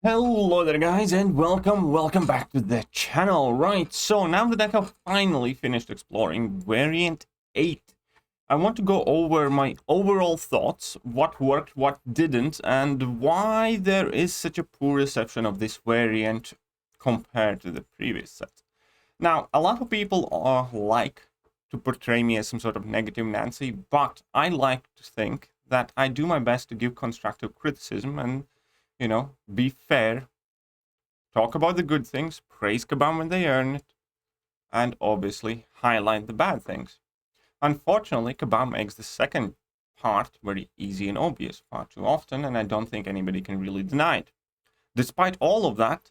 Hello there guys, and welcome back to the channel. Right, so now that I have finally finished exploring variant 8, I want to go over my overall thoughts, what worked, what didn't, and why there is such a poor reception of this variant compared to the previous set. Now, a lot of people like to portray me as some sort of negative Nancy, but I like to think that I do my best to give constructive criticism and be fair, talk about the good things, praise Kabam when they earn it, and obviously highlight the bad things. Unfortunately, Kabam makes the second part very easy and obvious far too often, and I don't think anybody can really deny it. Despite all of that,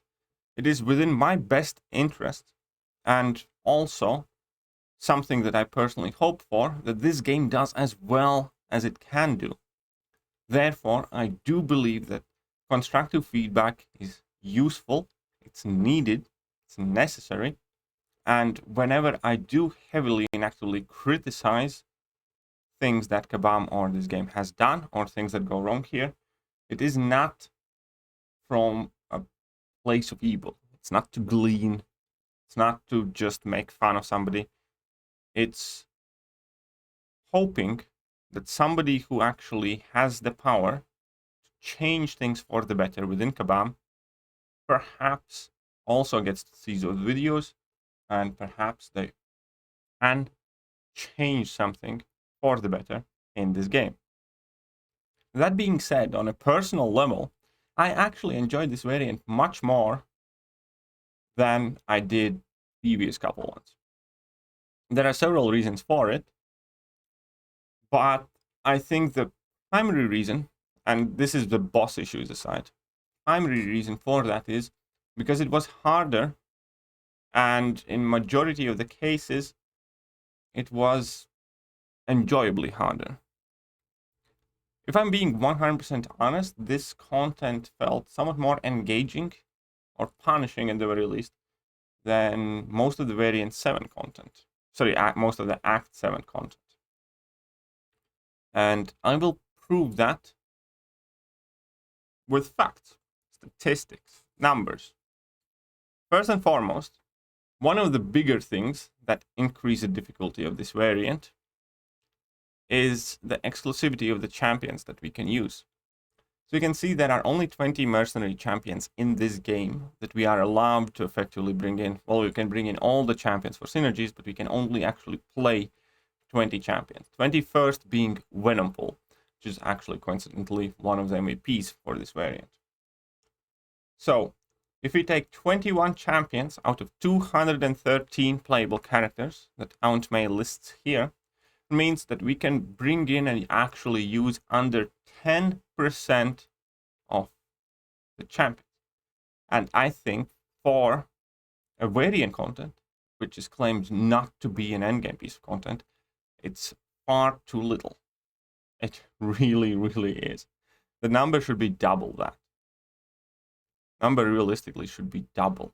it is within my best interest, and also something that I personally hope for, that this game does as well as it can do. Therefore, I do believe that constructive feedback is useful, it's needed, it's necessary, and whenever I do heavily and actively criticize things that Kabam or this game has done, or things that go wrong here, it is not from a place of evil. It's not to glean, it's not to just make fun of somebody. It's hoping that somebody who actually has the power change things for the better within Kabam perhaps also gets to see those videos, and perhaps they can change something for the better in this game. That being said, on a personal level, I actually enjoyed this variant much more than I did previous couple ones. There are several reasons for it, but I think the primary reason, and this is the boss issues aside, primary reason for that is because it was harder, and in majority of the cases it was enjoyably harder. If I'm being 100% honest, this content felt somewhat more engaging or punishing at the very least than most of the variant 7 content. Most of the Act 7 content. And I will prove that with facts, statistics, numbers. First and foremost, one of the bigger things that increase the difficulty of this variant is the exclusivity of the champions that we can use. So you can see there are only 20 mercenary champions in this game that we are allowed to effectively bring in. Well, we can bring in all the champions for synergies, but we can only actually play 20 champions. 21st being Venompool, which is actually coincidentally one of the MVPs for this variant. So, if we take 21 champions out of 213 playable characters that Auntmay lists here, it means that we can bring in and actually use under 10% of the champions. And I think for a variant content, which is claimed not to be an endgame piece of content, it's far too little. It really is. The number should be double that. Number realistically should be double.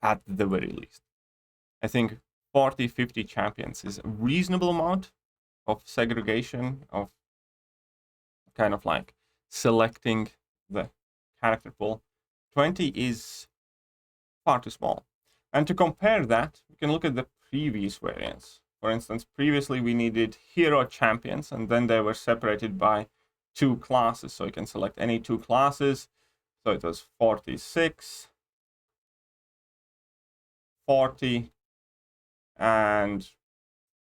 At the very least. I think 40, 50 champions is a reasonable amount of segregation, of kind of like selecting the character pool. 20 is far too small. And to compare that, we can look at the previous variants. For instance, previously we needed hero champions, and then they were separated by 2 classes. So you can select any 2 classes. So it was 46, 40, and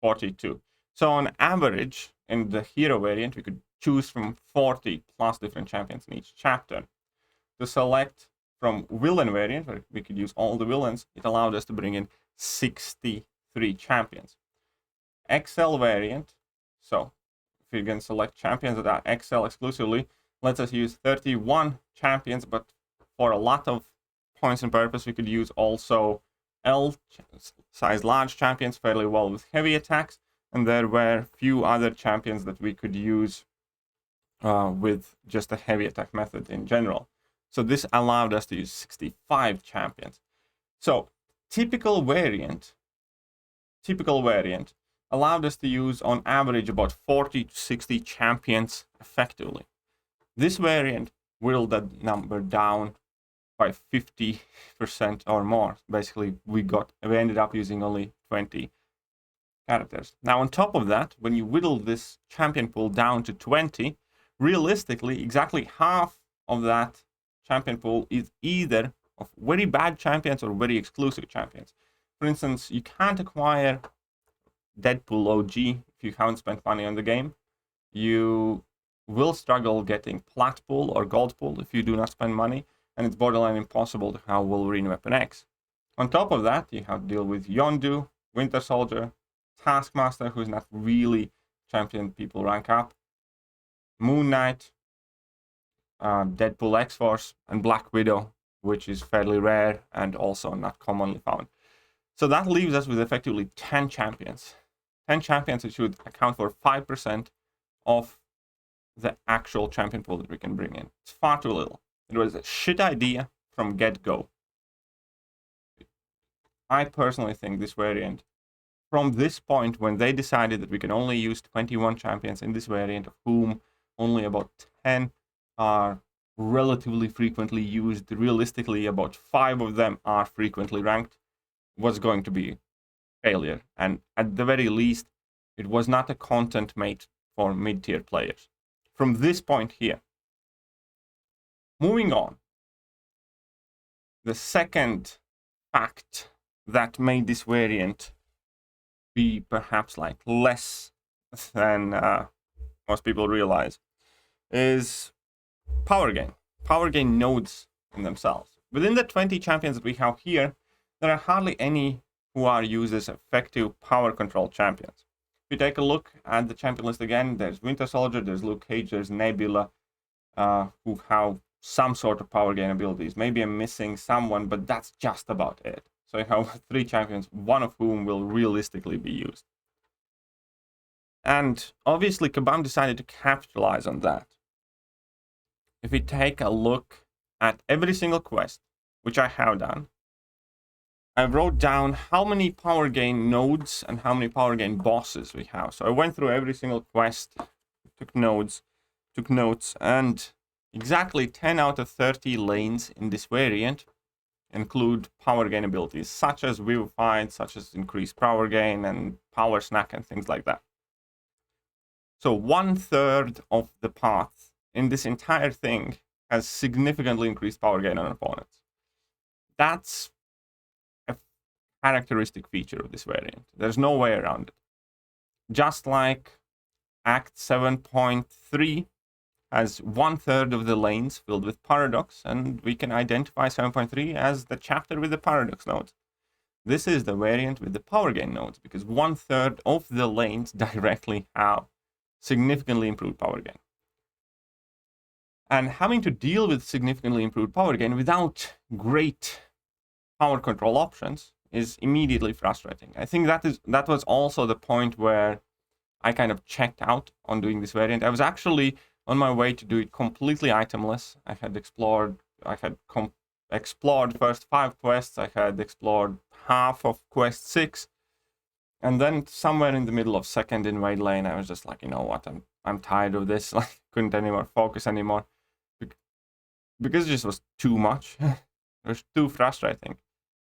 42. So on average, in the hero variant, we could choose from 40 plus different champions in each chapter. To select from villain variant, where we could use all the villains, it allowed us to bring in 63 champions. XL variant, so if we can select champions that are XL exclusively, lets us use 31 champions, but for a lot of points and purpose, we could use also L size large champions fairly well with heavy attacks, and there were few other champions that we could use with just a heavy attack method in general. So this allowed us to use 65 champions. So typical variant allowed us to use on average about 40 to 60 champions effectively. This variant whittle that number down by 50% or more. Basically, we ended up using only 20 characters. Now, on top of that, when you whittle this champion pool down to 20, realistically, exactly half of that champion pool is either of very bad champions or very exclusive champions. For instance, you can't acquire Deadpool OG if you haven't spent money on the game. You will struggle getting Plat Pool or Gold Pool if you do not spend money, and it's borderline impossible to have Wolverine Weapon X. On top of that, you have to deal with Yondu, Winter Soldier, Taskmaster, who's not really champion people rank up, Moon Knight, Deadpool X-Force, and Black Widow, which is fairly rare and also not commonly found. So that leaves us with effectively 10 champions. 10 champions that should account for 5% of the actual champion pool that we can bring in. It's far too little. It was a shit idea from get-go. I personally think this variant, from this point when they decided that we can only use 21 champions in this variant, of whom only about 10 are relatively frequently used, realistically about 5 of them are frequently ranked, was going to be failure. And at the very least, it was not a content made for mid-tier players. From this point here, moving on, the second fact that made this variant be perhaps like less than most people realize is power gain nodes in themselves. Within the 20 champions that we have here, there are hardly any who are used as effective power control champions. If you take a look at the champion list again, there's Winter Soldier, there's Luke Cage, there's Nebula, who have some sort of power gain abilities. Maybe I'm missing someone, but that's just about it. So you have 3 champions, one of whom will realistically be used. And obviously, Kabam decided to capitalize on that. If we take a look at every single quest, which I have done, I wrote down how many power gain nodes and how many power gain bosses we have. So I went through every single quest, took notes, and exactly 10 out of 30 lanes in this variant include power gain abilities, such as Vivify, such as increased power gain and power snack and things like that. So 1/3 of the path in this entire thing has significantly increased power gain on opponents. That's a characteristic feature of this variant. There's no way around it. Just like Act 7.3 has 1/3 of the lanes filled with Paradox, and we can identify 7.3 as the chapter with the Paradox nodes. This is the variant with the power gain nodes, because 1/3 of the lanes directly have significantly improved power gain. And having to deal with significantly improved power gain without great power control options is immediately frustrating. I think that was also the point where I kind of checked out on doing this variant. I was actually on my way to do it completely itemless. I had explored first 5 quests. I had explored half of quest 6. And then somewhere in the middle of second invade lane, I was just like, you know what, I'm tired of this. Like, couldn't anymore focus anymore. Because it just was too much. It was too frustrating.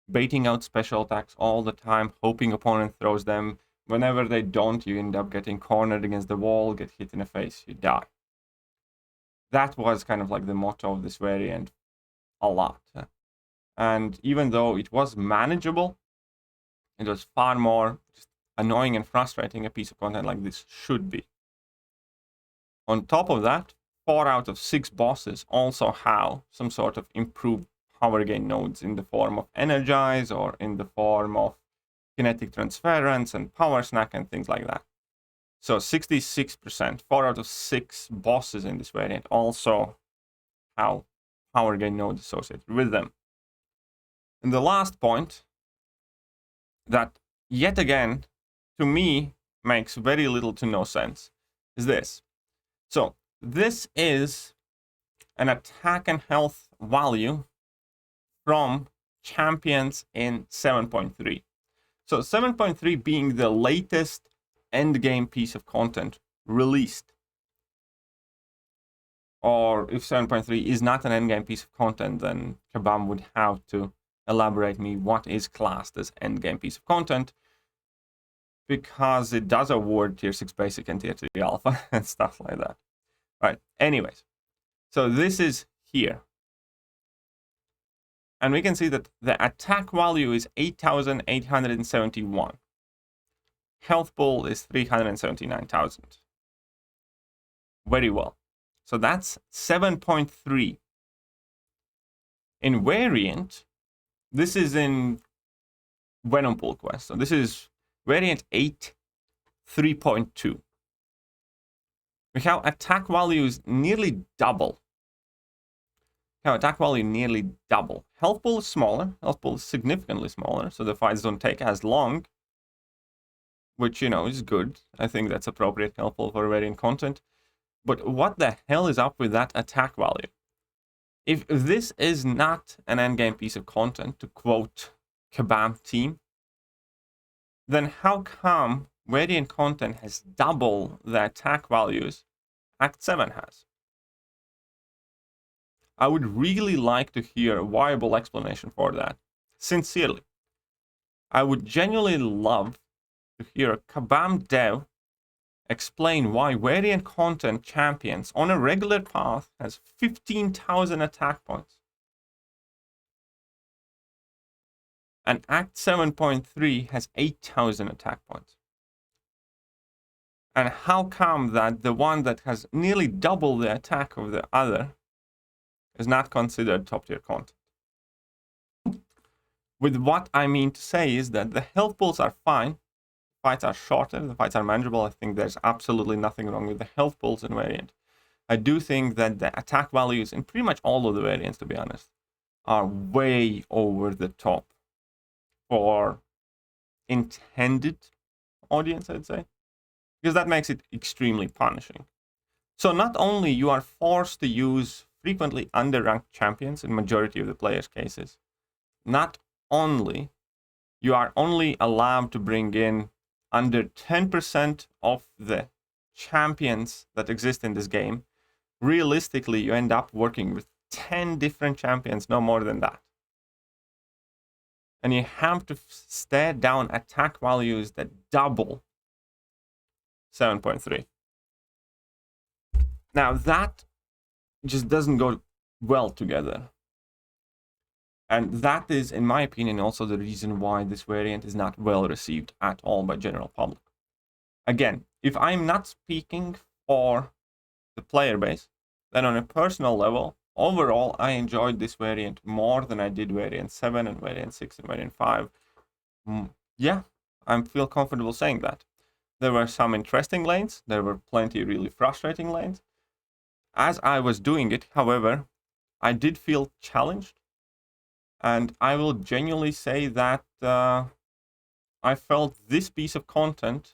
Baiting out special attacks all the time, hoping opponent throws them. Whenever they don't, you end up getting cornered against the wall, get hit in the face, you die. That was kind of like the motto of this variant a lot. And even though it was manageable, it was far more just annoying and frustrating a piece of content like this should be. On top of that, 4 out of 6 bosses also have some sort of improved power gain nodes in the form of Energize or in the form of kinetic transference and power snack and things like that. So 66%, 4 out of 6 bosses in this variant also have power gain nodes associated with them. And the last point that, yet again, to me, makes very little to no sense is this. So this is an attack and health value from champions in 7.3. So 7.3 being the latest endgame piece of content released. or if 7.3 is not an endgame piece of content, then Kabam would have to elaborate me what is classed as endgame piece of content, because it does award tier 6 basic and tier 3 alpha and stuff like that. Right, anyways, so this is here. And we can see that the attack value is 8,871. Health pool is 379,000. Very well. So that's 7.3. In variant, this is in Venom Pool Quest. So this is variant 8, 3.2. We have attack values nearly double. Attack value nearly double. Health pool is smaller. Health pool is significantly smaller, so the fights don't take as long, which, you know, is good. I think that's appropriate health pool for variant content. But what the hell is up with that attack value? If this is not an endgame piece of content, to quote Kabam team, then how come variant content has double the attack values Act 7 has? I would really like to hear a viable explanation for that. Sincerely. I would genuinely love to hear a Kabam dev explain why variant content champions on a regular path has 15,000 attack points. And Act 7.3 has 8,000 attack points. And how come that the one that has nearly double the attack of the other is not considered top tier content? With what I mean to say is that the health pools are fine, fights are shorter, the fights are manageable. I think there's absolutely nothing wrong with the health pools in variant. I do think that the attack values in pretty much all of the variants, to be honest, are way over the top for intended audience, I'd say, because that makes it extremely punishing. So not only you are forced to use frequently underranked champions in majority of the players' cases, not only you are only allowed to bring in under 10% of the champions that exist in this game. Realistically, you end up working with 10 different champions, no more than that. And you have to stare down attack values that double 7.3. Now that just doesn't go well together. And that is, in my opinion, also the reason why this variant is not well received at all by general public. Again, if I'm not speaking for the player base, then on a personal level, overall, I enjoyed this variant more than I did variant 7 and variant 6 and variant 5. Yeah, I feel comfortable saying that. There were some interesting lanes. There were plenty really frustrating lanes. As I was doing it, however, I did feel challenged. And I will genuinely say that I felt this piece of content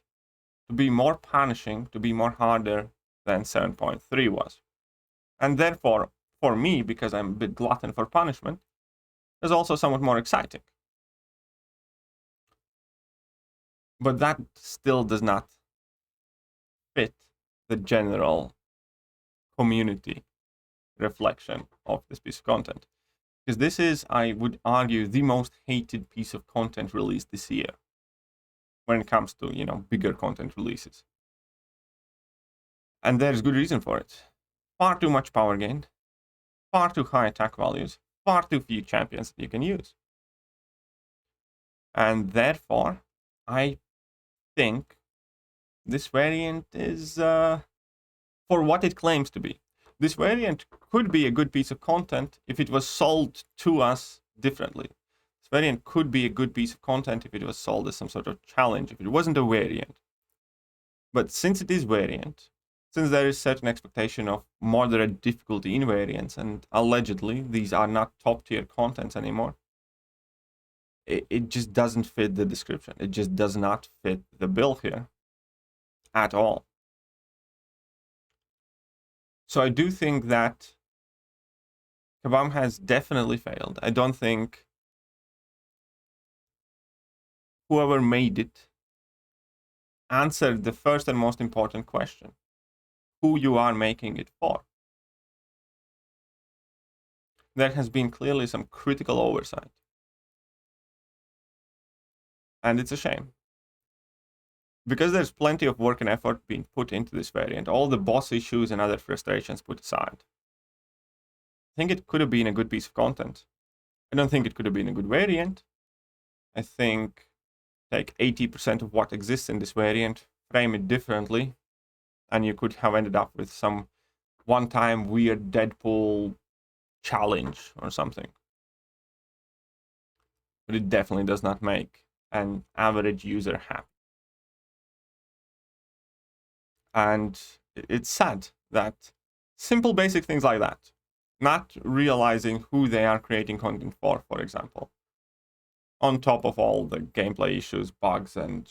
to be more punishing, to be more harder than 7.3 was. And therefore, for me, because I'm a bit glutton for punishment, is also somewhat more exciting. But that still does not fit the general community reflection of this piece of content. Because this is, I would argue, the most hated piece of content released this year when it comes to, you know, bigger content releases. And there's good reason for it. Far too much power gained, far too high attack values, far too few champions that you can use. And therefore, I think this variant is for what it claims to be. This variant could be a good piece of content if it was sold to us differently. This variant could be a good piece of content if it was sold as some sort of challenge, if it wasn't a variant. But since it is variant, since there is certain expectation of moderate difficulty in variants, and allegedly these are not top tier contents anymore, it just doesn't fit the description. It just does not fit the bill here at all. So I do think that Kabam has definitely failed. I don't think whoever made it answered the first and most important question: who you are making it for. there has been clearly some critical oversight. And it's a shame. Because there's plenty of work and effort being put into this variant, all the boss issues and other frustrations put aside. I think it could have been a good piece of content. I don't think it could have been a good variant. I think take 80% of what exists in this variant, frame it differently, and you could have ended up with some one-time weird Deadpool challenge or something. But it definitely does not make an average user happy. And it's sad that simple basic things like that, not realizing who they are creating content for example, on top of all the gameplay issues, bugs, and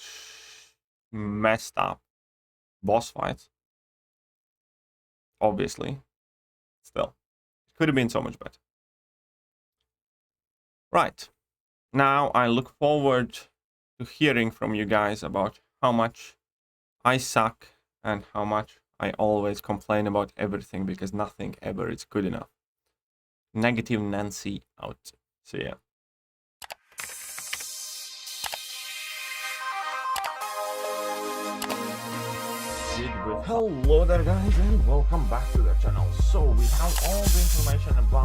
messed up boss fights, obviously, still, it could have been so much better. Right, now I look forward to hearing from you guys about how much I suck and how much I always complain about everything because nothing ever is good enough. Negative Nancy out. See ya. Hello there guys and welcome back to the channel. So we have all the information about